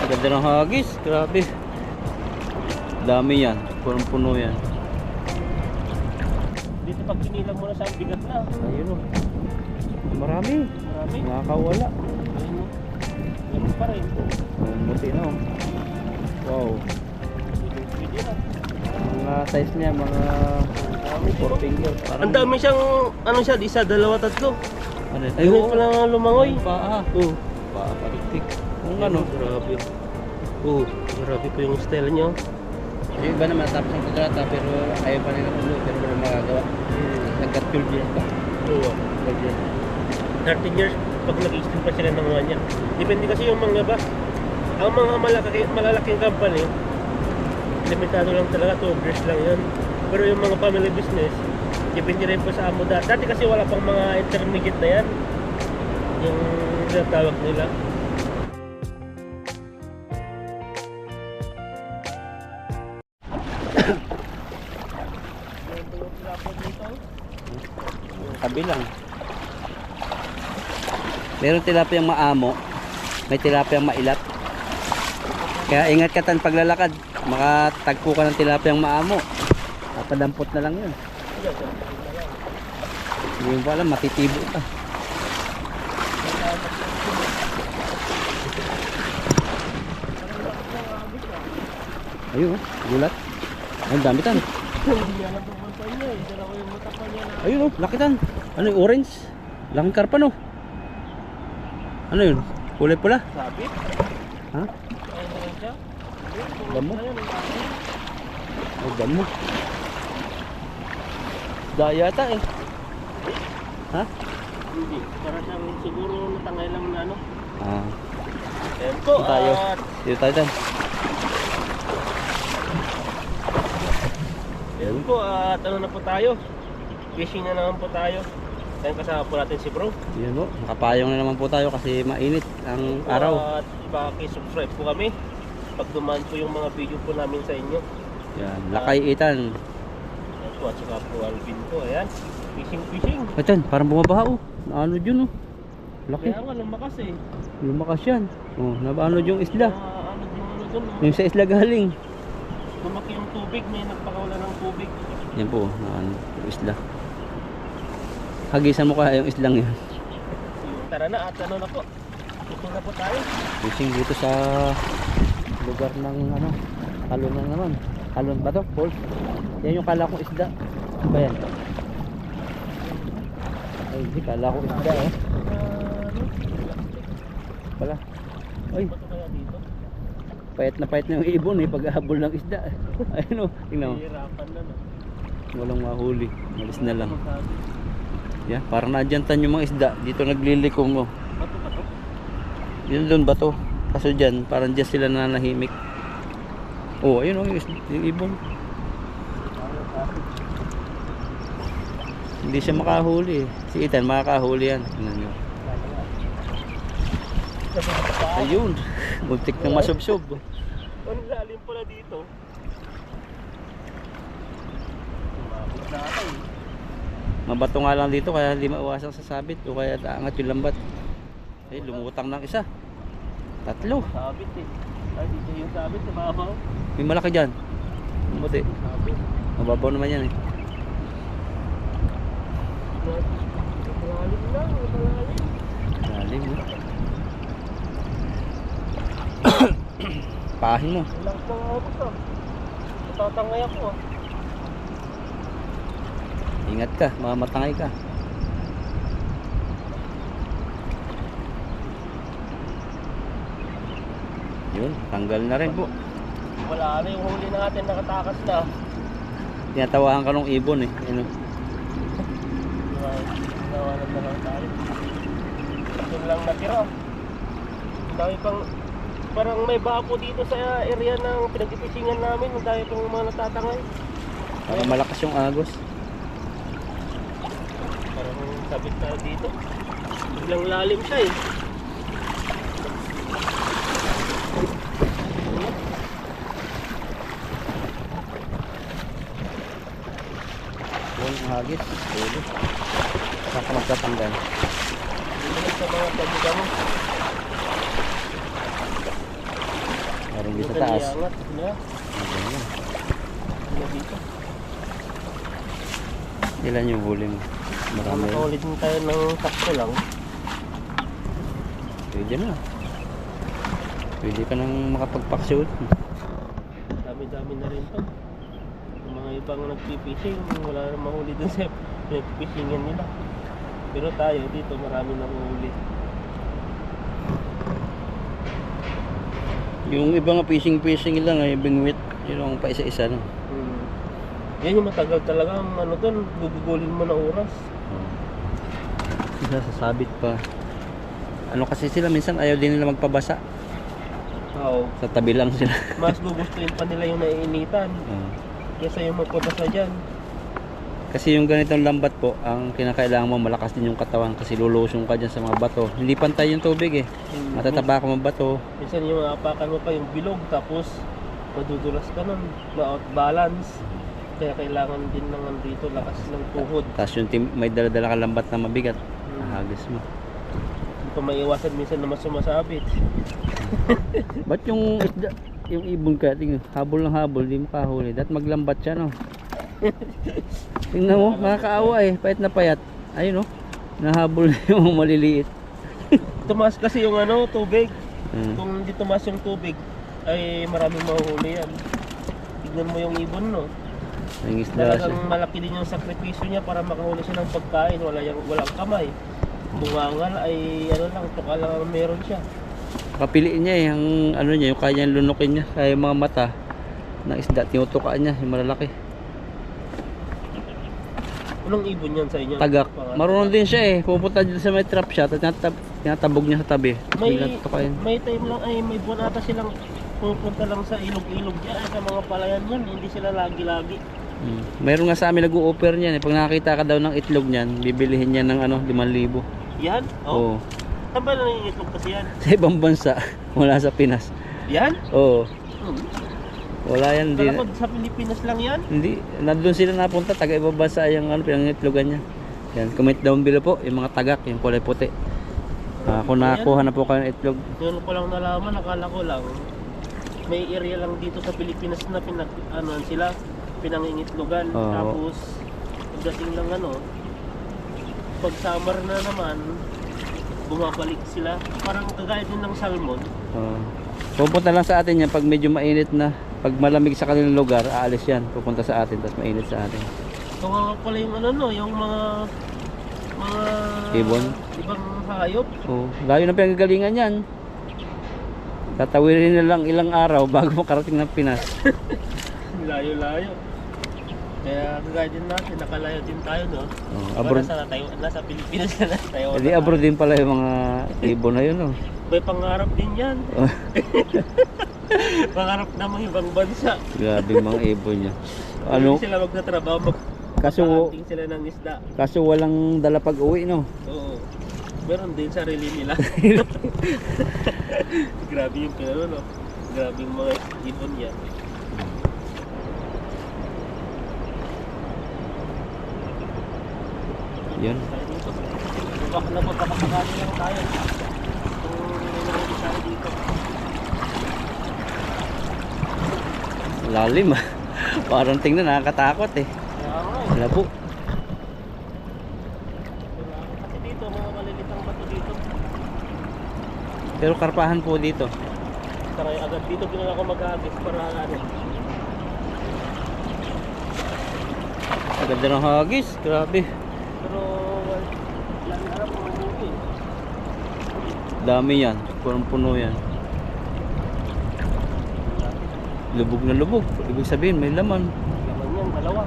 Ganda ng hagis, grabe. Dami yan, punong-puno yan. Dito pag kinilang mo na sa bigat na. Ayun o. Marami. Marami. Nakakawala. Ayun o. Ganun pa rin. Muti na o. Wow. Pwede na. Mga size niya, mga 4 finger. Ang dami siyang, ano siya, isa, dalawa, tatlo. Ano? Ayun pala nga lumangoy. Paa. Oo. Paa, paliktik. Kung ano. Grabe. Oo. Grabe po yung style niya. Yung iba naman tapos ang kontrata pero ayaw pa nila pulo pero wala magagawa. Nagkat-12 years pa. Oo. 12 years. 13 years pag nag-extend pa sila ng mga niya. Depende kasi yung mga ba. Ang mga malalaking company, limitado lang talaga, 2 years lang yan. Pero yung mga family business, depende rin po sa amo. Dati kasi wala pang mga intermediate na yan. Yung tinatawag nila. Tabi lang. Meron tilapiyang maamo, may tilapiyang mailat. Kaya ingat ka tan paglalakad, makatagpo ka ng tilapiyang maamo. Papadampot na lang yun. Hindi mo pa alam, matitibo ka. Ayun, gulat. Ang dami tan. Ayun oh, laki tan. Ano yung orange? Laking karpa no? Ano yun? Kulay pula? Sabit? Ha? Ayun naman siya? Damo? Oh, damo. Daya yata eh. Ha? Hindi. Para siyang siguro natangay lang na ano. Ah. Ayan po. Dito tayo. At Dito tayo tan. ayan po. At ano na po tayo? Fishing na naman po tayo. Ayan kasama po natin si bro. Yan po. Nakapayong na naman po tayo kasi mainit ang araw. At paki-subscribe po kami. Pag dumaan po yung mga video po namin sa inyo. Yan. Lakay Itan. Ayan po. At saka po Alvin po. Ayan. Fishing. Itan, parang bumabaha oh. Naano yun oh. Laki. Kaya nga lumakas eh. Lumakas yan. Oh, nabaano yung isla. Ano din ano dun. Yung sa isla galing. Lumaki yung tubig. May nagpakawala ng tubig. Yan po, naano yung isla. Hagisan mo kaya yung islang yun. Tara na at ano na po. Fishing na po tayo. Fishing dito sa lugar ng ano, Halon na naman. Halon ba to? Falls. Yan yung kala kong isda. Ano ba yan? Ay, hindi kala ko isda eh. Pala. Ay, Bato kaya dito? payat na yung ibon eh pag-ahabol ng isda. Ayun oh, tingnan mo. Hihirapan na no. Walang mahuli. Malis na lang. Masabi. Yeah, parang nadyantan yung mga isda. Dito naglilikom mo. Bato ba to? Yun doon ba to? Kaso dyan, parang dyan sila nanahimik. Oh, ayun oh, yung ibon. Hindi siya makahuli eh. Si Ethan makakahuli yan. Tingnan nyo. Ayun. Muntik ng masubsob. Ang lalim pala dito. Umabot na ako eh. Mabato nga lang dito kaya hindi maiwasang sa sabit o kaya daangat yung lambat. Ay, lumutang ng isa. 3. Sabit eh. Ay, dito yung sabit sa babaw. May malaki dyan. Mabuti. Sabit. Mababaw naman yan eh. Malalim lang, malalim. Lalim eh. Pahin mo. Walang pang ako to. Matatangay ako ah. Ingat ka, mamatangay ka. Yun, tanggal na rin po. Wala na yung huli natin, nakatakas na. Tinatawahan ka ng ibon eh. Ano? Nawalan na lang tayo. Ito lang natira. Dahil pang parang may bako dito sa area ng pinagpipisingan namin. Dahil pang mga natatangay. Parang malakas yung agos. Parang sabit tayo dito. Biglang lalim siya eh. Yun ang hagis. Pwede. Saka magtatanggal. Dito lang sa mga tabi mo. taas. iangat. Na. Ano dito? Ilan yung huli mo? Marami. Makaulit din tayo ng sakto lang. Pwede na. Pwede ka nang makapagpaksyon. Dami-dami na rin to. Yung mga ibang nagpipishing, wala na mahuli dun sa pinagpishingan nila. Pero tayo dito marami na mahuli. Yung iba nga fishing lang ay bingwit. Yun ang pa isa-isa no. Yan yung matagal talaga ang ano dun, gugugulin mo na oras. Sila sasabit pa. Ano kasi sila minsan ayaw din nila magpabasa. Oo. Sa tabi lang sila. Mas gugustuhin pa nila yung naiinitan kaysa yung magpabasa dyan. Kasi yung ganitong lambat po, ang kinakailangan mo malakas din yung katawan kasi lulusong ka dyan sa mga bato. Hindi pantay yung tubig eh. Matataba ka mga bato. Minsan yung apakan mo pa yung bilog tapos madudulas ka nun, ma-out balance. Kaya kailangan din ng dito lakas ng tuhod. Tapos yung may dala-dala ka lambat na mabigat, nahagis mo. Hindi pa maiwasan minsan na mas sumasabit. Ba't yung isda, yung ibon ka, tingnan, habol ng habol, di mo kahuli. Dapat maglambat siya no. Tingnan mo, makakaawa eh, payat na payat. Ayun no, nahabol na yung maliliit. Tumaas kasi yung ano, tubig. Kung hindi tumaas yung tubig, ay maraming mahuhuli yan. Tignan mo yung ibon no. Ang isda siya. Talagang malaki din yung sakripisyo niya para makahuli siya ng pagkain. Walang kamay. Bungangal ay ano lang, tuka lang ang meron siya. Kapiliin niya eh, ang ano niya, yung kanya lunukin niya, kaya yung mga mata ng isda, tinutukaan niya, yung malalaki. Anong ibon yan sa inyo? Tagak. Marunong din siya eh, pupunta dito sa may trap shot at tinatabog niya sa tabi. May time lang ay may buwan ata silang pupunta lang sa ilog-ilog dyan, sa mga palayan yan, hindi sila lagi-lagi. Mayroon nga sa amin nag-o-offer niyan eh. Pag nakakita ka daw ng itlog niyan, bibilihin niya ng ano, 5,000. Yan? Oo. Saan ba na yung itlog kasi yan? Sa ibang bansa, wala sa Pinas. Yan? Oo. Wala yan. Kala ko sa Pilipinas lang yan? Hindi. Nandun sila napunta, taga ibang bansa yung ano, pinangitlogan niya. Yan, comment down below po, yung mga tagak, yung kulay puti. Kung nakakuha na po kayo ng itlog. Yun ko lang nalaman, nakala ko lang. May area lang dito sa Pilipinas na sila pinangingitlogan. Tapos pagdating lang pag summer na naman bumabalik sila. Parang kagaya din ng salmon. Pupunta lang sa atin yan pag medyo mainit na. Pag malamig sa kanilang lugar, aalis yan. Pupunta sa atin, tapos mainit sa atin. Ito nga pala yung yung mga ibon? Ibang hayop. Layo na pinagagalingan yan. Tatawirin na lang ilang araw bago makarating ng Pinas. Layo-layo. Kaya kagaya din natin, nakalayo din tayo no. Abroad. Nasa Pilipinas na tayo. Hindi abroad din pala yung mga ibon na yun no. May pangarap din yan. Pangarap na mga ibang bansa. Grabe mga ibon niya. Ano? Hindi sila magtatrabaho, magpapahanting sila ng isda. Kaso walang dala pag uwi no. Oo. Meron din sarili nila. Grabe yung no. Grabe yung mga ibon yan. Yun. Baka na pagkakasakali lang tayo. Kung nilagay tayo dito. Lalim ah. Parang tingnan nakakatakot eh. Labo. Kasi dito mga malilitang bato dito. Pero karpahan po dito. Tara agad dito ginala ko mag-agis para Agad na ng hagis. Grabe. Pero wala na alam kung ano eh. Dami yan. Punong-puno yan. Lubog na lubog. Ibig sabihin may laman. Laman yan, dalawa.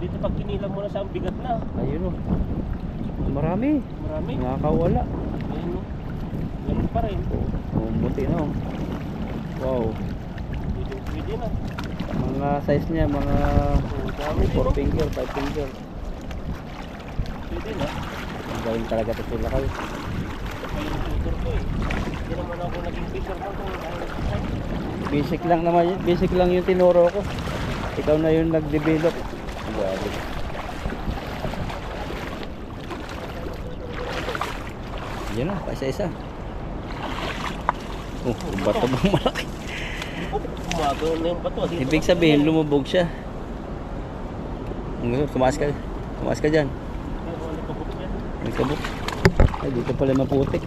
Dito pag kinilang mo na siya ang bigat na. Ayun o. Marami. Marami. Nakakawala. Ayun o. Ganun pa rin. Buti na o. Wow. Pwede na. Mga size niya, mga 4 finger, 5 finger. Pwede na. Ang galing talaga ito sila kayo. Kaya yung tutor ko eh. Hindi naman ako naging fisher ko kung Basic lang naman yun. Basic lang yung tinuro ko. Ikaw na yung nag-develop. Grabe. Yan na, pa isa-isa. Oh, bato bang malaki. Umaga na yung bato. Dito Ibig na- sabihin, lumubog siya. Tumaas ka. Tumaas ka dyan. Ay, wala pa po yan. May kabuk. Ay, dito pala maputik.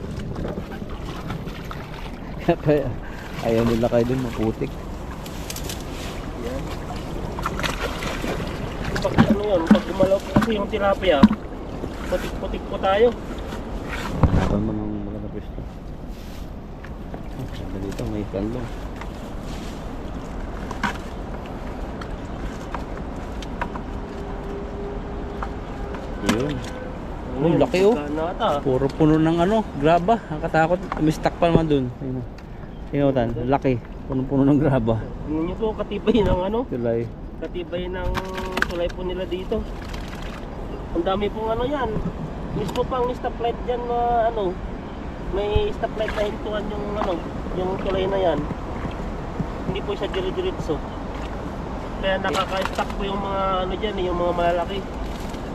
Kaya ayaw nila kayo dun, maputik. Yan. Pag ano yun, pag umalaw po kasi yung tilapia, putik-putik po tayo. Ito mga mga pwesto. Sabi dito, may kalong. Yun. Uy, laki oh. Nata. Puro puno ng ano, graba. Nakatakot. Mistak pa naman dun. Ayun. Ayun, tan. Laki. Puno-puno ng graba. Tingnan nyo po, katibay ng ano, Tulay. katibay ng tulay po nila dito. Ang dami pong ano yan. Mismo pang stoplight dyan na ano, may stoplight na hintuan yung ano, yung tulay na yan. Hindi po siya dire-diretso. Kaya nakaka-stack po yung mga ano dyan, yung mga malalaki.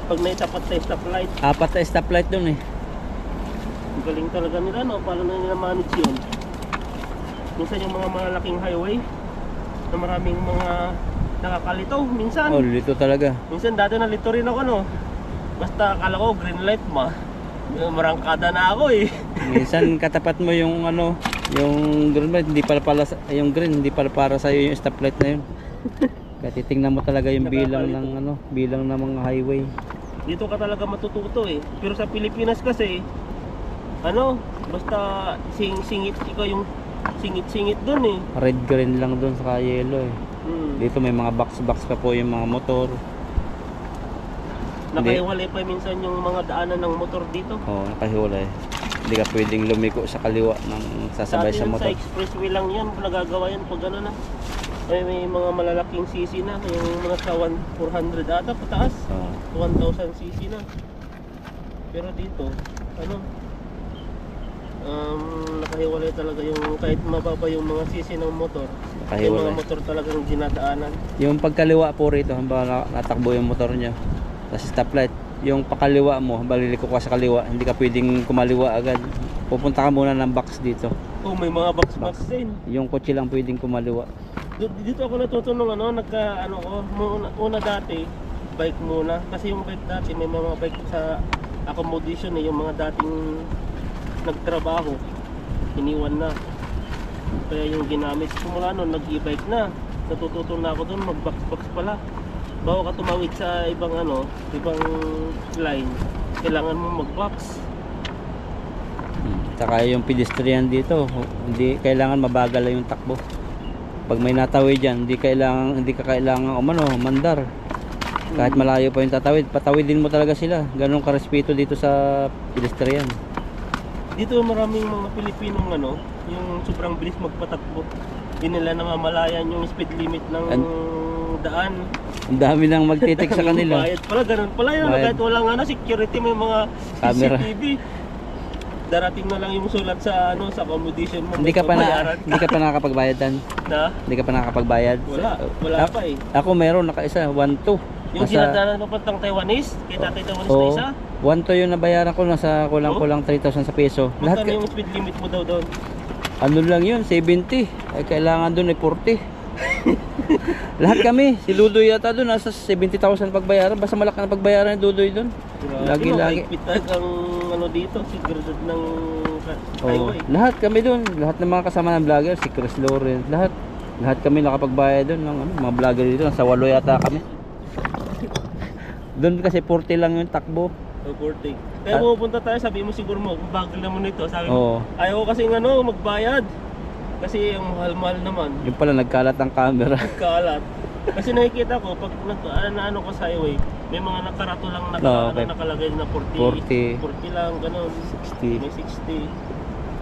Pag naitapat sa stoplight, Apat na stoplight dun eh. ang galing talaga nila, no? Paano na nila manage yun? Minsan yung mga malalaking highway na maraming mga nakakalito. Minsan, Oh, dito talaga. minsan dati nalito rin ako, no? Basta akala ko green light marangkada na ako eh. Minsan katapat mo yung ano, yung green light, hindi pala yung green, hindi pala para sa yung stoplight na yun. Kaya titingnan mo talaga yung bilang ng ano, bilang ng mga highway. Dito ka talaga matututo eh. Pero sa Pilipinas kasi, ano, basta singit, ikaw yung singit-singit dun eh. Red green lang doon sa yellow eh. Dito may mga box pa po yung mga motor. Nakahiwalay pa minsan yung mga daanan ng motor dito. Oh, nakahiwalay. Hindi ka pwedeng lumiko sa kaliwa ng sasabay Dati sa yun motor. sa expressway lang yan, nagagawa yan pag ano na. May mga malalaking cc na, yung mga sa 400 ata pataas. Oh. 1,000 cc na. Pero dito, ano, nakahiwalay talaga yung kahit mababa yung mga cc ng motor. Yung Nakahiwalay. mga motor talagang dinadaanan. Yung pagkaliwa po rito, hamba natakbo yung motor niya. Tapos stoplight, yung pakaliwa mo, hamba liliko ka sa kaliwa, hindi ka pwedeng kumaliwa agad. Pupunta ka muna ng box dito. Oh, may mga box din. Yung kotse lang pwedeng kumaliwa. Dito ako natuto nung ano, una dati, bike muna. Kasi yung bike dati, may mga bike sa accommodation eh, yung mga dating nagtrabaho, iniwan na. Kaya yung ginamit, simula nun, nag-e-bike na. Natututo na ako dun, mag-box pala. Bago ka tumawid sa ibang ano, ibang line, kailangan mo mag-box. Saka yung pedestrian dito, hindi kailangan mabagal lang yung takbo. Pag may natawid dyan, hindi ka kailangan mandar. Kahit malayo pa yung tatawid, patawidin mo talaga sila. Ganun karespeto dito sa pedestrian. Dito maraming mga Pilipinong ano, yung sobrang bilis magpatakbo. Hindi nila namamalayan yung speed limit ng daan. Ang dami nang magtitik sa kanila. Bayad pala, ganun pala yun. Bayad. Kahit walang ano, security, may mga Camera. CCTV. Darating na lang yung sulat sa ano, sa accommodation mo. Hindi ka pa bayaran hindi ka pa nakakapagbayad dan. na. Hindi ka pa nakakapagbayad. Wala pa eh. Ako meron nakaisa 1-2. Yung dinadaanan papuntang Taiwanese, kay Tatay Taiwanese na Oo. isa. 1-2 yung nabayaran ko, nasa kulang-kulang 3,000 sa peso. Lahat Magkano yung speed limit mo daw doon? ano lang yun, 70. Ay kailangan doon ay 40. Lahat kami, si Ludoy yata doon nasa 70,000 pagbayaran. Basta malaki na pagbayaran ni Ludoy doon. Lagi-lagi. Mahigpit ang ano dito, seguridad ng Oh, highway. lahat kami doon, lahat ng mga kasama ng vlogger, si Chris Lawrence, lahat kami nakapagbayad doon ng ano, mga vlogger dito, nasa 8 yata kami. Doon kasi 40 lang yung takbo. Reporting. Kaya pupunta tayo, sabi mo siguro mo, kung bagal naman ito, sabi Oo. mo, ayaw ko kasi ano, magbayad. Kasi ang mahal-mahal naman, Yung pala nagkalat ang camera. kalat. Kasi nakikita ko, pag ano ko sa highway, may mga nakarato lang Okay. nakalagay na 40. 40 lang, ganun. 60. May 60.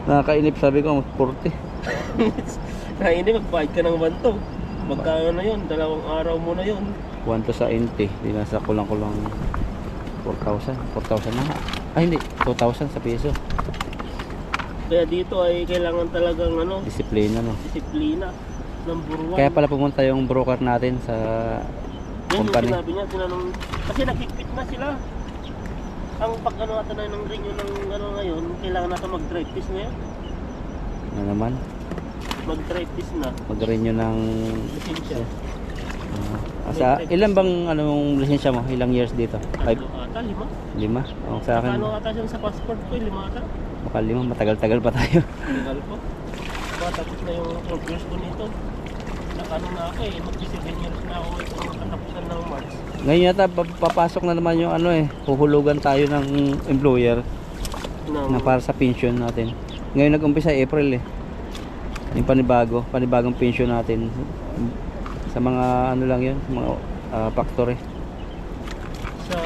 Nakakainip sabi ko, 40. Na hindi, magbayad ka ng 1 to. Magkano na yun? 2 araw mo na yun. 1 to sa NT, di nasa kulang-kulang 4,000. 4,000 na nga. Ay hindi, 2,000 sa peso. Kaya dito ay kailangan talagang ano, Disiplina no. disiplina. Number 1. Kaya pala pumunta yung broker natin sa Yan yung company. sinabi niya, tinanong, kasi nagkikit na sila. Ang pag ano natin na ng renew ng ano ngayon, kailangan natin mag-drive test ngayon. Na naman, Mag-try test na. mag-renew ng Lisensya. ilan bang anong lisensya mo? Ilang years dito? 5? Tatlo ata, 5. 5? Oh, sa akin, Ano ata siya sa passport ko, 5 ata. baka 5. Matagal-tagal pa tayo. Legal po. Tapos na yung 4 years ko nito. Nakano na ako eh, mag-7 years na ako itong katapusan ng March. Ngayon yata papasok na naman yung ano eh, huhulugan tayo ng employer na para sa pension natin. Ngayon nag-umpisa April eh. Yung panibagong pension natin sa mga ano lang yun, mga factory. Sa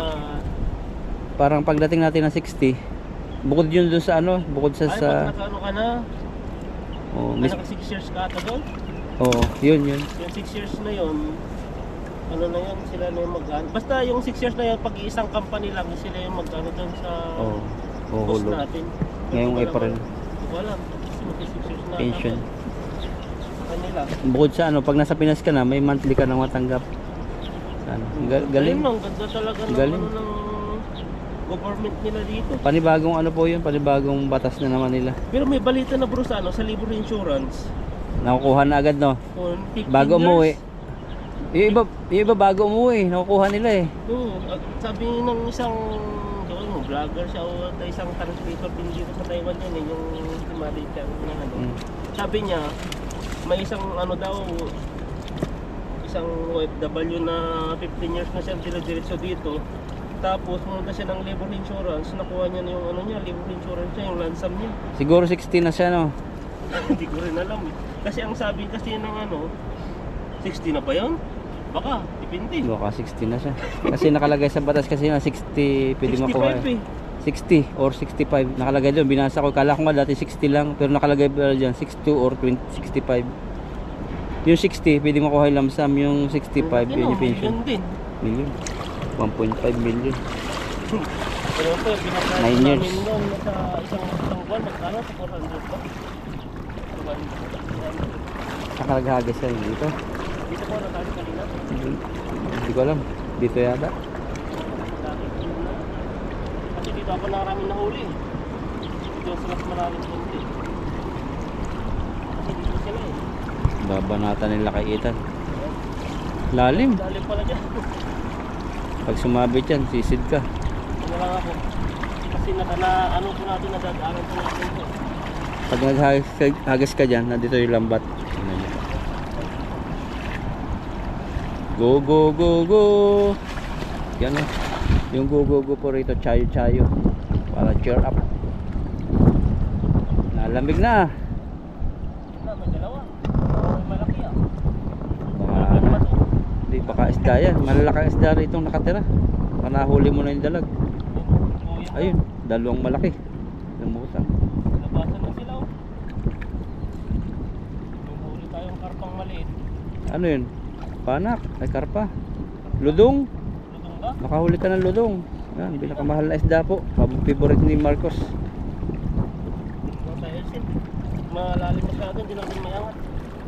Parang pagdating natin ng 60, bukod yun dun sa ano, bukod sa ay, pag nakano ka na, oh, naka 6 years ka ata doon. oh, yun. Yung 6 years na yun, ano na yun, sila na yung mag-ano. Basta yung 6 years na yun, pag iisang company lang, sila yung mag-ano doon sa Oh, post huhulog. natin. Ngayong Hindi ko April. alam. Hindi ko alam. Kasi mag-6 years na. Pension. Kanila. Bukod sa ano, pag nasa Pinas ka na, may monthly ka nang matanggap. Ano, galing. Ang ganda talaga ng Galing. ano ng government nila dito. Panibagong ano po yun, panibagong batas na naman nila. Pero may balita na bro sa ano, sa libre insurance. Nakukuha na agad no, On 15 bago years. umuwi. Yung iba bago umuwi, nakukuha nila eh. Oo, at sabi ng isang vlogger siya o isang translator din dito sa Taiwan yan eh, yung si Marita na ano. Sabi niya, may isang ano daw, isang OFW na 15 years na siya diretso dito. Tapos pumunta siya ng labor insurance, nakuha niya na yung ano niya, labor insurance niya, yung ransom niya. Siguro 60 na siya no. Hindi ko rin alam eh. Kasi ang sabi kasi ng ano, 60 na ba yun? Baka, depende. Baka 60 na siya. Kasi nakalagay sa batas kasi na 60 pwede makuha. 65 eh. 60 or 65 nakalagay doon, binasa ko, kala ko nga dati 60 lang, pero nakalagay pa diyan 62 or 65. Yung 60 pwede makuha yung lump sum, yung 65 yun yung pension. Yun din. Million. 1.5 million. Pero po, pinakain 9 years. namin noon sa isang buwan, magkano sa 400 ba? Nakalaghagas yan dito. Dito po natali kanina. Hindi ko alam. Dito yata. Kasi dito ako naraming nahuli. Dito sa mas maraming hindi. Kasi dito sila eh. Babanatan nila kay Ethan. Lalim. Dali pala dyan. Pag sumabit yan, sisid ka. Ano lang ako. Kasi ano po natin, nadadaanan po natin ito. Pag naghagas ka dyan, nandito yung lambat. Tingnan niyo. Go, go, go, go! Yan o. Yung go, go, go po rito, chayo, chayo. Para cheer up. Nalamig na. May dalawa. May malaki ah. Baka, hindi, baka isda yan. Malalaki isda rito nakatira. Baka nahuli mo na yung dalag. Ayun, dalawang malaki. Lumutang. Labasan na sila oh. Nahuli tayong karpang maliit. Ano yun? Panak, ay karpa. Ludong. Lutong ba? Nakahuli ka ng ludong. Yan, pinakamahal na isda po. Favorite ni Marcos. Mga tayo sin. Malalim masyado, hindi natin mayangat.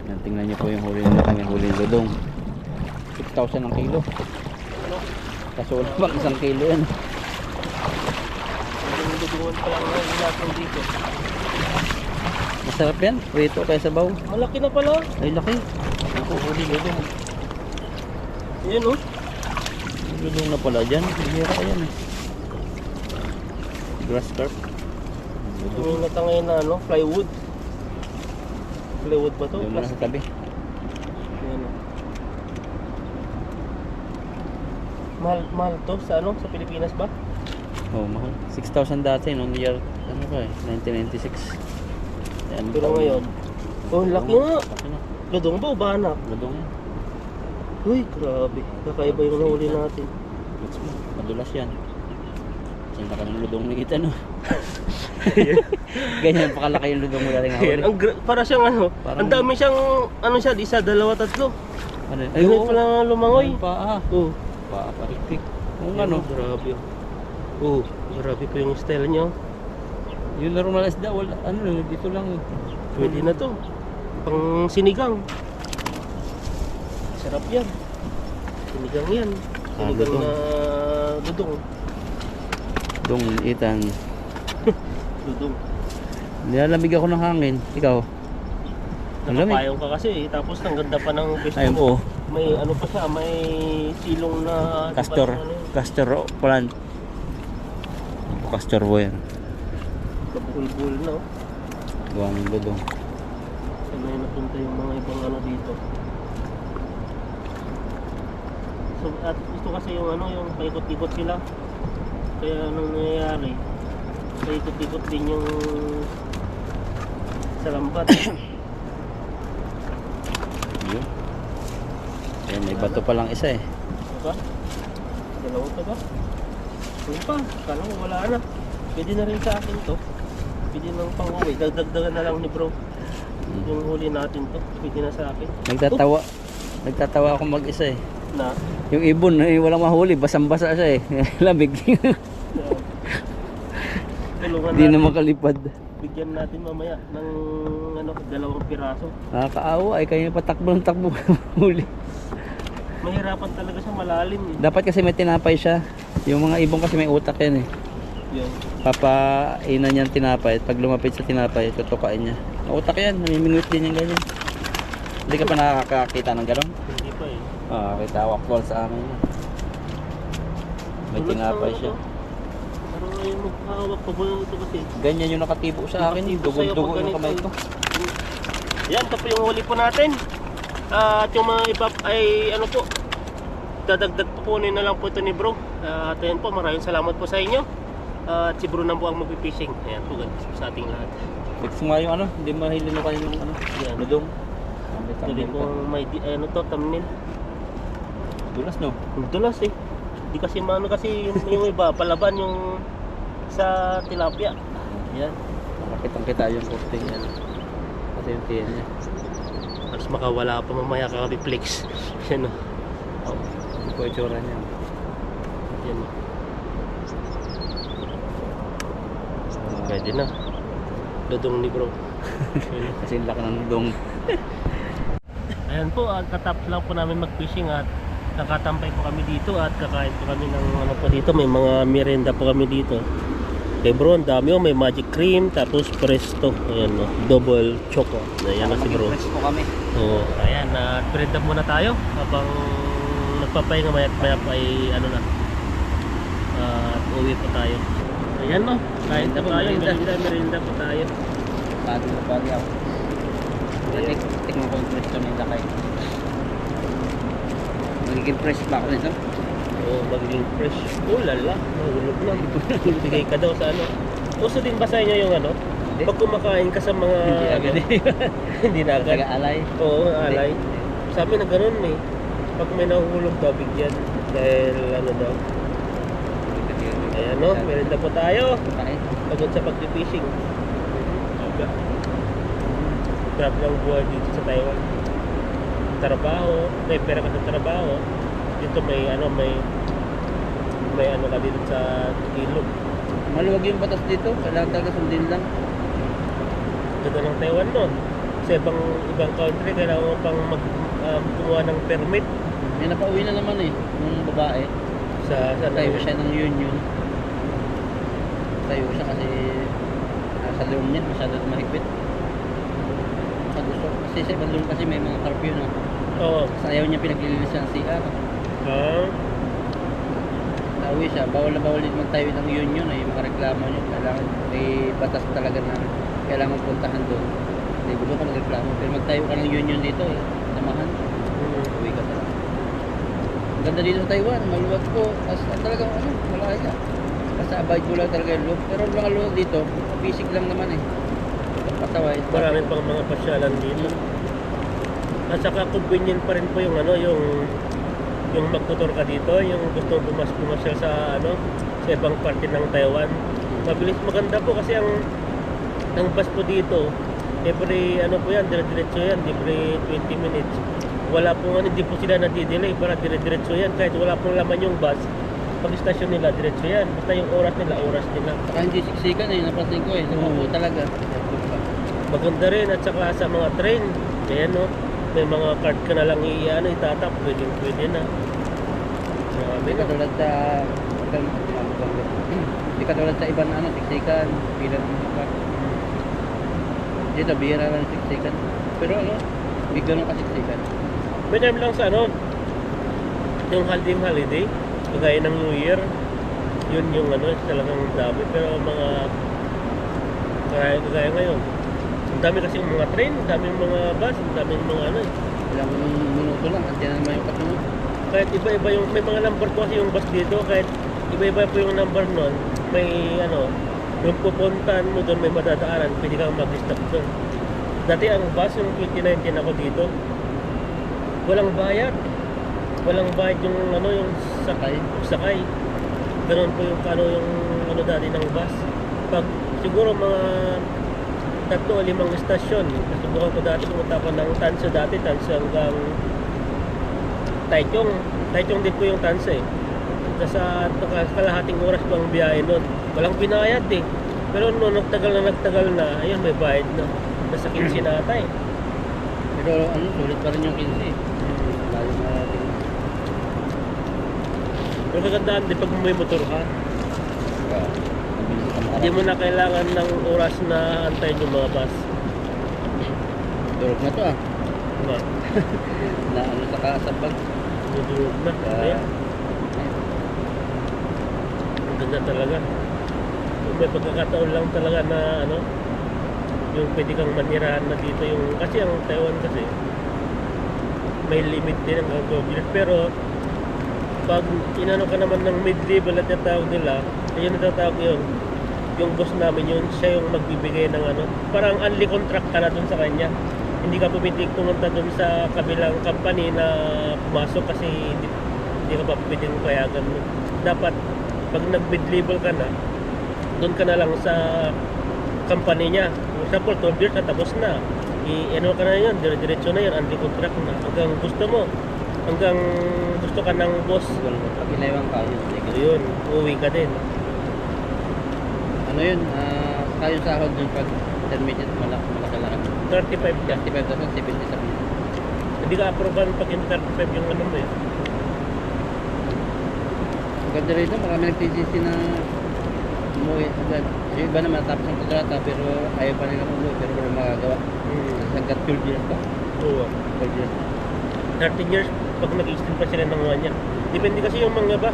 Yan, tingnan niyo po yung huli nila. Yung huli ng ludong. 6,000 ang kilo. Ano? Kaso wala bang 1 kilo yan. Yung lutungan pa lang natin dito. Masarap yan. Prito kaya sabaw. Malaki na pala. Ay, laki. Ako, huli ludong. Yan oh. Ludong na pala dyan. Hihira ka yan eh. Grass carp. Yung natangay na ano, plywood. Plywood ba to? Yung muna sa tabi. Yan oh. Mahal to sa ano, sa Pilipinas ba? Oh, mahal. 6,000 dati noong year, ano ba eh, 1996. Yan, Pero taon ngayon, yun. oh laki nga. Laki na. Ludong ba o banak? Ludong yan. Uy, grabe. Kakaiba yung nahuli natin. Madulas yan. Saan ka ng ludong ni Ethan, no? Ganyan pa kalaki yung ludong mo dating Ayan, hawali. para siyang ano, Parang- ang dami siyang, ano siya, isa, dalawa, tatlo. Ano yun? Ganit pala lumangoy. Ayun, paa. Oh, Paa, parikpik. Kung ano, ano, grabe. Oh, grabe po yung style niya. yung normal isda, wala, ano, dito lang. Pwede na to. Pang sinigang. Sarap yan. Sinigang yan. Sinigang ludong. na dudong. Dong, Ethan. Dudong. Nilalamig ako ng hangin. Ikaw? Malamig. Nakapayong ka kasi eh. Tapos ang ganda pa ng pwesto Ayun mo. po, May ano pa siya, may silong na castor. ano, Castor plant. Castor po yan. kabul-bul na. Oh. Gawa ng dodong. Saan na napunta yung mga ibang ano dito. So, at gusto kasi yung ano, yung paikot-ikot sila. Kaya anong nangyayari? Paikot-ikot din yung sa lambat. Yun. Ayan, may bato pa lang isa eh. Diba? Dalawa pa ba? Yun pa, kala ko wala na. Pwede na rin sa akin to. Pwede nang pang-uwi. Dagdagan na lang ni bro. Yung huli natin to. Pwede na sa akin. Nagtatawa ako mag-isa eh. Na. Yung ibon, eh, walang mahuli, basang-basa siya eh. Lamig. Tulungan Hindi na natin. makalipad. Bigyan natin mamaya ng ano, 2 piraso. Nakakaawa ay kaya patakbo ng takbo huli. Mahirapan talaga siya, malalim eh. Dapat kasi may tinapay siya. Yung mga ibon kasi may utak yan eh. Yun. Papainan niya ang tinapay. Pag lumapit sa tinapay, tutukain niya. May utak yan, namimingwit din yung ganyan. Hindi ka pa nakakakita ng gano'n? Hindi pa eh. Kita wakwal sa amin yan. May Tulos tinapay ng siya. ano to. Parang ngayon maghahawak pa ba ito kasi. Ganyan yung nakatibo sa akin. Nakatibo sa'yo Dugo-dugo pag yung kamay ganito. ko. Yan, ito po yung huli po natin. At yung mga iba ay ano po, dadagdag po kunin na lang po ito ni bro. At ayan po, maraming salamat po sa inyo. At si bro na po ang magpipishing. Ayan po, ganito po sa ating lahat. Fix nga yung ano, hindi mahilino kayo ng ano, Yan. ludong. Tuloy po may ano to, thumbnail. Dulas no? Ang dulas eh. Di kasi maano kasi yung iba, palaban yung sa tilapia. Yan. Nakakitang kita yung posting yan. Kasi yung tiyan niya. Tapos makawala pa mamaya kakabiplex. Yan o. Oh, hindi po itsura niya. Yan o. Pwede na. Dodong ni bro. Yan. Kasi yung laki ng ludong. Ayan po, katapos lang po namin mag-fishing at nakatampay po kami dito at kakain po kami ng ano po dito. May mga merienda po kami dito. Kay bro, ang dami oh. May magic cream, tapos presto. Ayan o, double choco. Ayan na si bro. Mag-impress po kami. So, ayan, merienda muna tayo habang nagpapahinga maya pa ay ano na. At uwi po tayo. Ayan no, kain po tayo. Merienda po tayo. Pati na pati ako. Tikman ko yung presto na yung lakay. Magiging fresh ba ako nito? Oh, magiging fresh. Oh, lala. Mahulog na. Bigay ka daw sa ano. Uso din ba sa inyo yung ano? Hindi. Pag kumakain ka sa mga... Hindi agad ano, hindi na agad. Taga-alay. Oo, alay. Hindi. Sa amin na ganun eh. Pag may nahuhulog daw, bigyan. Dahil ano daw. Ayan no, meron na po tayo. Kain. Pagod sa pag-fishing. Grab lang buhay dito sa Taiwan. Trabaho, may pera ka sa trabaho. Dito may ano, may ano ka dito sa ilog. Maluwag yung batas dito. Kailangan talaga sundin lang. Ganda ng Taiwan no. Sa ibang country, kailangan mo pang kumuha ng permit. May napauwi na naman eh. Nung babae. Sa Tayo siya ng union. Tayo siya kasi nasa loan niya. Masyadong mahigpit. Gusto. Kasi sa ibang loan kasi may mga curfew na. Oo. Kasi ayaw niya pinaglilinis siya ng CR. Nauwi siya. Bawal na bawal din magtayo ng union ay makareklamo niyo. Kailangan may batas talaga na kailangan puntahan doon. Hindi gusto ka magreklamo. Pero magtayo ka ng union dito eh. Samahan. Uwi ka talaga. Ang ganda dito sa Taiwan. Maluwag po. As talagang ano, malaya. Basta abide mo lang talaga yung loob. Pero ang mga loob dito, basic lang naman eh. Pataway. Marami pang mga pasyalan dito. At saka convenient pa rin po yung ano, yung magtutor ka dito, yung gusto pumasyal sa ano, sa ibang parte ng Taiwan. Mabilis, maganda po kasi ang bus po dito, every ano po yan, dire-diretso yan, every 20 minutes. Wala pong ano, hindi po sila nadidelay, para dire-diretso yan, kahit wala pong laman yung bus. Pag stasyon nila, diretso yan. Basta yung oras nila. Saka hindi siksikan eh, napansin ko eh. Napapo talaga. Maganda rin at saka sa mga train, ayan no, may mga card ka na lang itatap, pwede na. Hindi katulad sa hindi katulad sa ibang ano, siksikan, bilang mga pa. Dito, bihira lang siksikan. Pero ano, big ganun kasiksikan. May time lang sa ano, yung holiday, kagaya ng New Year, yun yung ano, talagang dami. Pero mga, kagaya ngayon, ang dami kasi mga train, ang daming mga bus, ang daming mga ano eh. Ilang minuto lang, andiyan naman yung kasunod. Kahit iba-iba yung, may mga number po kasi yung bus dito, kahit iba-iba po yung number nun, may ano, yung pupuntahan mo doon, may madadaanan, pwede kang mag-stop doon. Dati ang bus, yung 2019 ako dito, walang bayad. Walang bayad yung ano, yung sakay. Ganun po yung ano, yung ano dati ng bus. Pag siguro mga 3 o 5 estasyon, nasubukan ko dati, pumunta ako ng Tansa dati, Tansa hanggang Taichung. Taichung din po yung Tansa eh. Nasa kalahating oras po ang biyahe nun. Walang binayad eh. Pero noon nagtagal na, ayun may bayad na. Nasa 15 na ata eh. Pero ano, sulit pa rin yung 15 eh. Layo na natin. Pero kagandaan din pag may motor ka, Mabilis ka hindi makarap. mo na kailangan ng oras na antayin yung mga bus. Durog na to ah. Diba? Na ano sa kasabag. Dudurog na. Ayan. Ang ganda talaga. Kung may pagkakataon lang talaga na ano, yung pwede kang manirahan na dito yung, kasi ang Taiwan kasi may limit din ang government, pero pag inano ka naman ng mid-level na tinatawag nila, ayun na tinatawag yun, yung boss namin yun, siya yung magbibigay ng ano, parang unli contract ka na dun sa kanya. Hindi ka pumitig pumunta dun sa kabilang company na pumasok kasi hindi ka pa pwedeng payagan mo. Dapat pag nag-mid-level ka na, dun ka na lang sa company niya. For example, 12 years na tapos na. I-ano ka na yun, dire-diretso na yun, unli contract na. Hanggang gusto mo. Hanggang gusto ka ng boss. Pag inaiwan ka, yun. So yun, uuwi ka din. Ano yun, saka yung sahod dun pag intermediate, malaki-laki. 35 ka. 35,000, 77. Hindi ka approval pag yung 35 yung ano mo eh. Ang ganda rito, marami nag-TCC na umuwi agad. Yung iba naman tapos ang kontrata pero ayaw pa nila umuwi pero wala magagawa. Hanggang 12 years pa. Oo. 12 years. 13 years pag nag-extend pa sila ng 1 year. Depende kasi yung mga ba.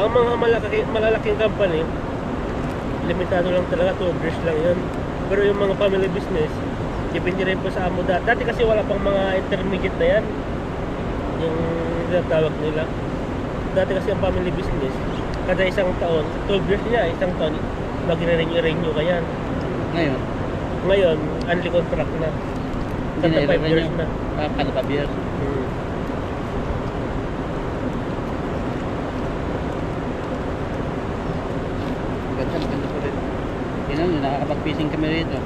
Ang mga malalaking company, limitado lang talaga, 2 years lang yun. Pero yung mga family business, depende rin po sa amo dati. Dati kasi wala pang mga intermediate na yan. Yung tinatawag nila. Dati kasi ang family business, kada isang taon, 12 years niya, isang taon, mag-renew ka yan. Ngayon, Ngayon, unli contract na. hindi na 35 years na. Kada 5 years. Maganda po rin. Tingnan nyo, nakakapag-fishing kami rito.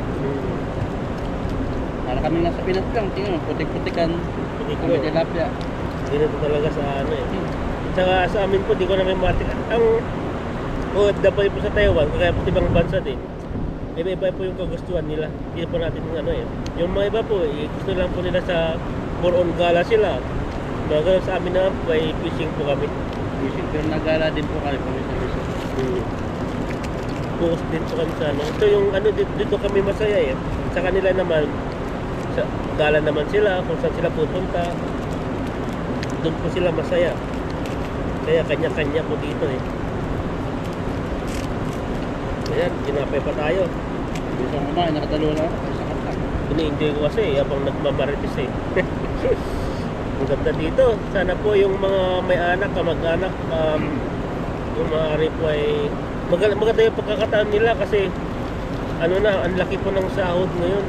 Para kami nasa Pinas lang, tingnan mo, putik-putikan. Hindi ko. Kami tilapia. Ganito talaga sa ano eh. Saka sa amin po, di ko na may matik. Ang OFW po sa Taiwan, kaya po ibang bansa din. Iba-iba po yung kagustuhan nila. Hindi po natin yung ano eh. Yung mga iba po, gusto lang po nila sa more on gala sila. Mga ganun sa amin naman po ay fishing po kami. Fishing, pero nagala din po kami paminsan-minsan. Focus din po kami sa ano. Ito yung ano, dito kami masaya eh. Sa kanila naman, sa gala naman sila, kung saan sila pupunta. Doon po sila masaya. Kaya kanya-kanya po dito eh. Ayan, kinapay pa tayo. Isang kumain, nakadalo na ako sa kanta. Ini-enjoy ko kasi habang nagmamarites eh. Ang ganda dito. Sana po yung mga may anak, kamag-anak, yung maaari po ay maganda yung pagkakataan nila kasi ano na, ang laki po ng sahod ngayon.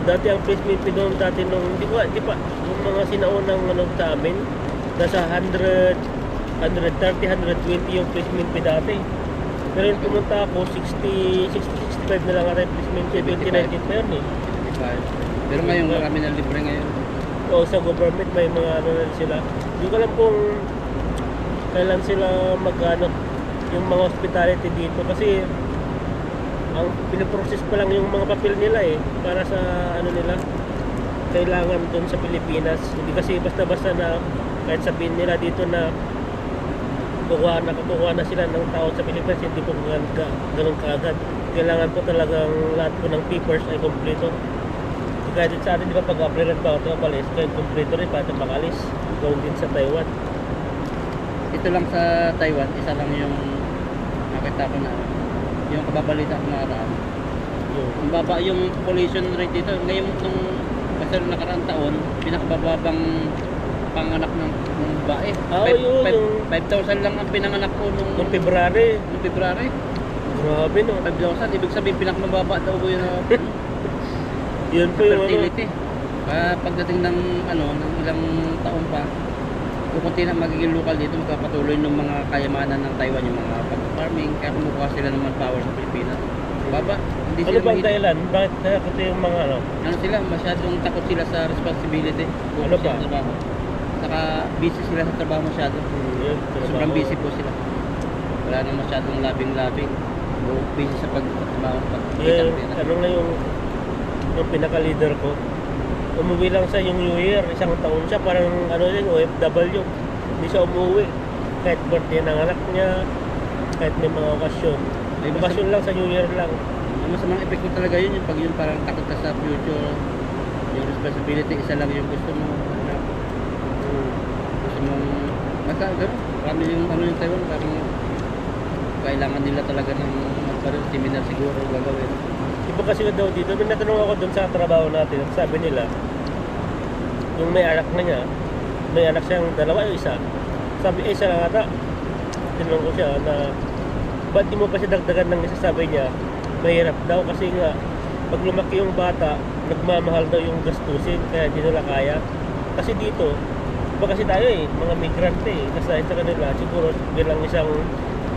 Dati ang placement fee doon dati nung, di pa, yung mga sinaunang ano sa amin, nasa 130, 120 yung placement fee dati. Pero yung pumunta ako, 65 na lang ang placement fee, 2019 pa yun eh. Pero ngayon, marami na libre ngayon. O sa government may mga ano na sila. Hindi ko alam kung kailan sila mag-ano yung mga hospitality dito kasi ang pinaprocess pa lang yung mga papel nila eh para sa ano nila kailangan doon sa Pilipinas. Hindi kasi basta-basta na kahit sabihin nila dito na kukuha na sila ng tao sa Pilipinas, hindi po ganun kaagad. Kailangan po talagang lahat po ng papers ay kompleto. Kaya din sa atin, di ba, pag-apply rin pa ito kapalis, kaya kompleto rin para ito makalis. Gawin din sa Taiwan. Ito lang sa Taiwan, isa lang yung nakita ko na yung kababalita ko na ang baba yung population rate dito. Ngayon nung basta nung nakaraang taon, pinakababang panganak ng babae. Yun, yung 5,000 lang ang pinanganak ko nung February. Nung February. Grabe, no? 5,000, ibig sabihin pinakamababa daw ko yun na Yun po yung fertility. Pagdating ng ng ilang taon pa, kukunti na magiging local dito, magpapatuloy ng mga kayamanan ng Taiwan, yung mga pag-farming, kaya kumukuha sila ng manpower sa Pilipinas. Baba, hindi Ano sila bang mahilig. dahilan? Bakit nakakot yung mga ano? Ano sila, masyadong takot sila sa responsibility. Ano ba? Sa trabaho. Saka busy sila sa trabaho masyado. Yun, Sobrang busy po sila. Wala nang masyadong labing-labing. Busy sa pagtrabaho. Yan, ano na yung pinaka-leader ko. Umuwi lang sa yung New Year, isang taon siya, parang ano din, OFW. Hindi siya umuwi. Kahit birthday ng anak niya, kahit may mga okasyon. May Okasyon lang sa New Year lang. Ang masamang epekto talaga yun, yung pag yun parang takot ka sa future, yung responsibility, isa lang yung gusto mo. Gusto mong, gano'n. Marami yung yung Taiwan, parang kailangan nila talaga ng magkaroon seminar siguro gagawin. Iba kasi daw dito, may natanong ako dun sa trabaho natin, sabi nila, yung may anak na niya, may anak siyang dalawa o isa. Sabi, isa lang ata. Tinanong ko siya na, ba't di mo pa siya dagdagan ng isa? Sabi niya, mahirap daw kasi nga, pag lumaki yung bata, nagmamahal daw yung gastusin, kaya di nila kaya. Kasi dito, iba kasi tayo mga migrante kasi sa kanila, siguro bilang isang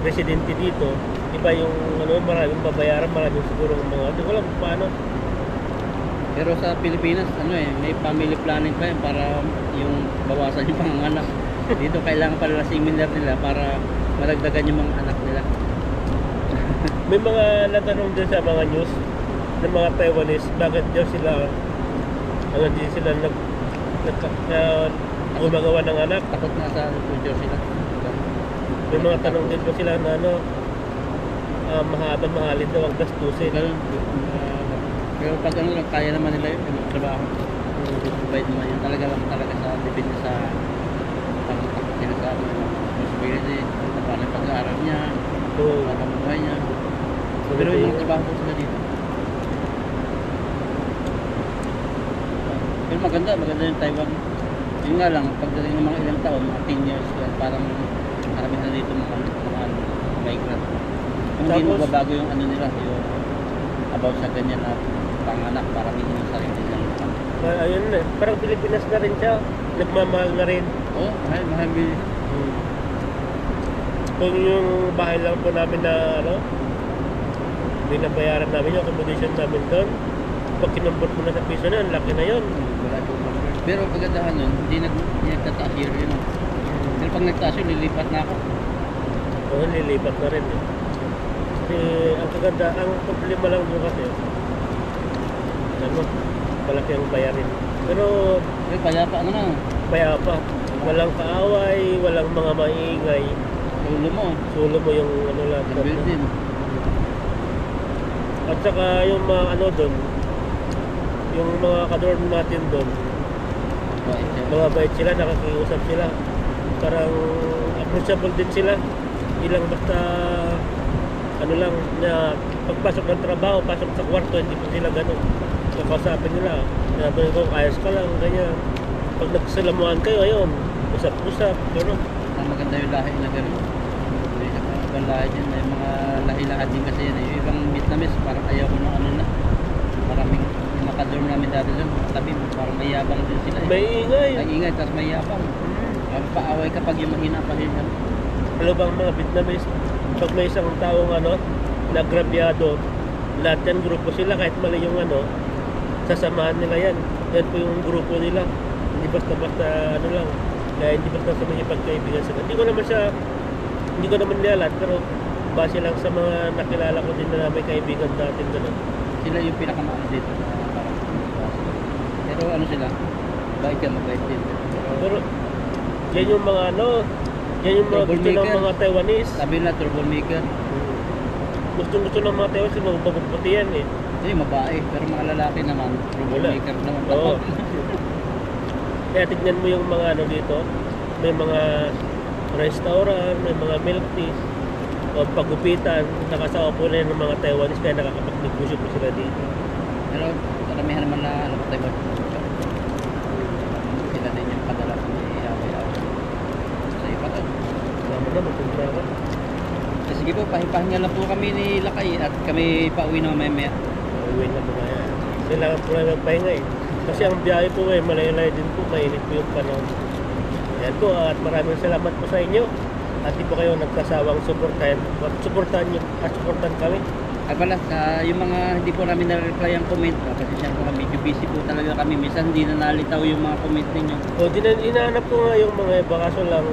residente dito, iba yung maraming babayaran, maraming siguro mga, hindi ko alam kung paano. Pero sa Pilipinas, may family planning pa yan para yung bawasan yung panganganak. Dito kailangan pala seminar nila para madagdagan yung mga anak nila. May mga natanong din sa mga news ng mga Taiwanese, bakit daw sila din sila gumagawa ng anak. Takot na sa future sila. May mga tanong din po sila na mahalin daw ang gastusin. Ganun. Pero pag lang, kaya naman nila yun, yung trabaho. Provide naman yun. Talaga sa depende sa pagtakot sila sa responsibility, paano yung pag-aaral niya, pagkabuhay niya. Pero yung trabaho po sila dito. Pero maganda yung Taiwan. Yun nga lang, pagdating ng mga ilang taon, mga 10 years, parang marami na dito mga migrant. Kung hindi magbabago yung nila, yung about sa ganyan na panganak para hindi yung sarili nila. Ayun na, parang Pilipinas na rin siya, nagmamahal na rin. Oo, mahal. Kung yung bahay lang po namin na binabayaran namin yung accommodation namin doon, pag kinumbot mo na sa piso na, ang laki na yun. Wala po. Pero pagandahan nun, hindi nagtataas year yun. Pero pag nagtaas yun, lilipat na ako. Oo, lilipat na rin. Kasi ang problema lang doon kasi, malaki ang bayarin. Pero Payapa payapa. Walang kaaway, walang mga maingay. Sulo mo yung lang. building. At saka yung mga doon, yung mga kadorm natin doon, mga bait sila, nakakiusap sila. Parang approachable din sila. Ilang basta lang na pagpasok ng trabaho, pasok sa kwarto, hindi po sila ganun. Kakausapin nila. Sabi ko, ayos ka lang, ganyan. Pag nagsalamuhan kayo, ayun, usap-usap, gano'n. Maganda yung lahi na gano'n. Ibang lahi dyan, may mga lahi-lahat din kasi yan. Yung ibang Vietnamese, parang ayaw ko ng na. Maraming yung makadorm namin dati doon, tabi, parang mayabang din sila. May ingay. Ang ingay, tapos mayabang. Paaway kapag yung mahina pa rin. Ano bang mga Vietnamese, pag may isang taong nagrabyado, lahat yan grupo sila, kahit mali yung sasamahan nila yan. Yan po yung grupo nila. Hindi basta-basta lang. Kaya hindi basta sa mga pagkaibigan sila. Hindi ko naman nilalat, pero base lang sa mga nakilala ko din na may kaibigan natin gano'n. Sila yung pinakamaano dito. Pero sila, bait din. Pero yan yung mga yan yung mga gusto ng mga Taiwanese. Sabi na troublemaker. Gusto ng mga Taiwanese, mabubuti yan . Ito yung babae, pero mga lalaki naman, troublemaker naman. Oo. Kaya tignan mo yung mga ano dito, may mga restaurant, may mga milk tea, o pagupitan, nakasawa po na ng mga Taiwanese kaya nakakapag-negosyo po sila dito. Pero karamihan naman na ano tayo ba? Sila din yung kadala ko may away-away. Sa iba to. Sama na, magpunta ka. Sige po, pahinga lang po kami ni Lakay at kami pauwi na mamaya. Uwi na po kaya. Kailangan po na magpahinga eh. Kasi ang biyahe po eh, malaylay din po, mainit po yung panahon. Ayan po, at maraming salamat po sa inyo. At di po kayo nagkasawang supportahan nyo at supportan kami. Ay pala, yung mga hindi po namin na-reply ang comment, pasensya po kami, medyo busy po talaga kami. Minsan hindi na nalitaw yung mga comment ninyo. O, inaanap ko nga yung mga iba, kaso lang,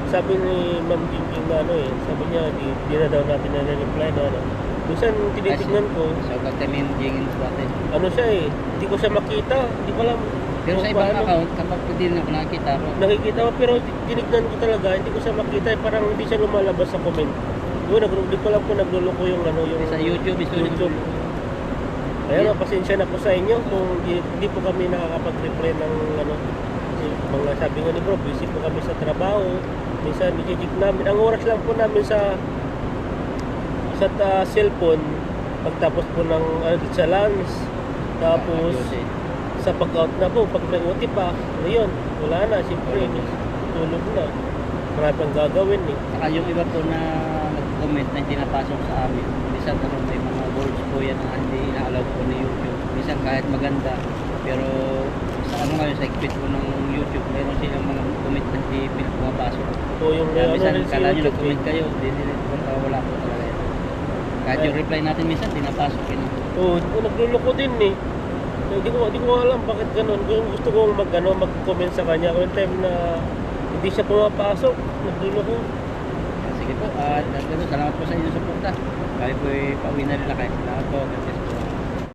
sabi ni Ma'am Jingjing na ano eh, sabi niya, di na daw natin na-reply na ano. Minsan tinitignan ko, So, kami yung natin. ano siya eh, hindi ko siya makita, hindi ko alam. Pero kung sa ibang paano. account, kapag hindi na ako nakikita ko, Nakikita ko, pero tinignan ko talaga, hindi ko siya makita, eh, parang hindi siya lumalabas sa comment. Hindi ko lang po nagluloko yung ano, yung sa YouTube, YouTube. Kaya no, pasensya na po sa inyo kung hindi po kami nakakapag-reply ng ano, kasi mga sabi nga ni bro, busy po kami sa trabaho. Minsan nijijig namin, ang oras lang po namin sa cellphone, pagtapos po ng sa lunch, tapos sa pag-out na po, pag may uti pa, ayun, wala na, siyempre, tulog na. Marami pang gagawin eh. saka yung iba po na nag-comment na hindi napasok sa amin. Minsan ano, may mga words po yan na hindi ina-allow po ni YouTube. Minsan kahit maganda, pero sa ano ngayon, sa expect po ng YouTube, meron silang mga comment na hindi pumapasok. So yung Kaya minsan rin si kala nyo YouTube, nag-comment kayo, wala po talaga yan. Kahit yung reply natin minsan, hindi napasok yun. Oo, nagluloko din eh. Hindi ko alam bakit ganun. Gusto kong mag-comment sa kanya. Kung time na hindi siya pumapasok, nagluloko. Sige po, at salamat po sa inyong suporta. Kaya po pauwi na rin na kayo. Salamat po.